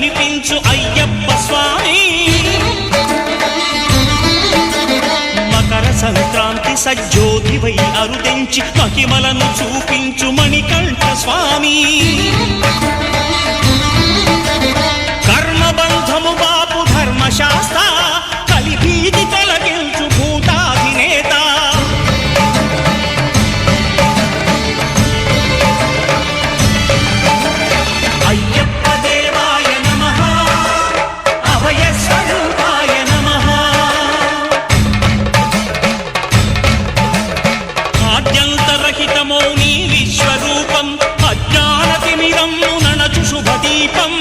కనిపించు అయ్యప్ప స్వామి మకర సంక్రాంతి సజ్జోతివై అరుదెంచి మహిమలను చూపించు మణికంఠ స్వామి కర్మబంధము బాపు ధర్మశాస్త్ర కలిభీతి తొలగించు భూతాధినేత అయ్యప్ప దేవాయ నమః అభయ స్వరూపాయ నమః ఆద్యంతరహితమౌ నీ విశ్వరూపం అజ్ఞానతిమిరము నణచు శుభదీపం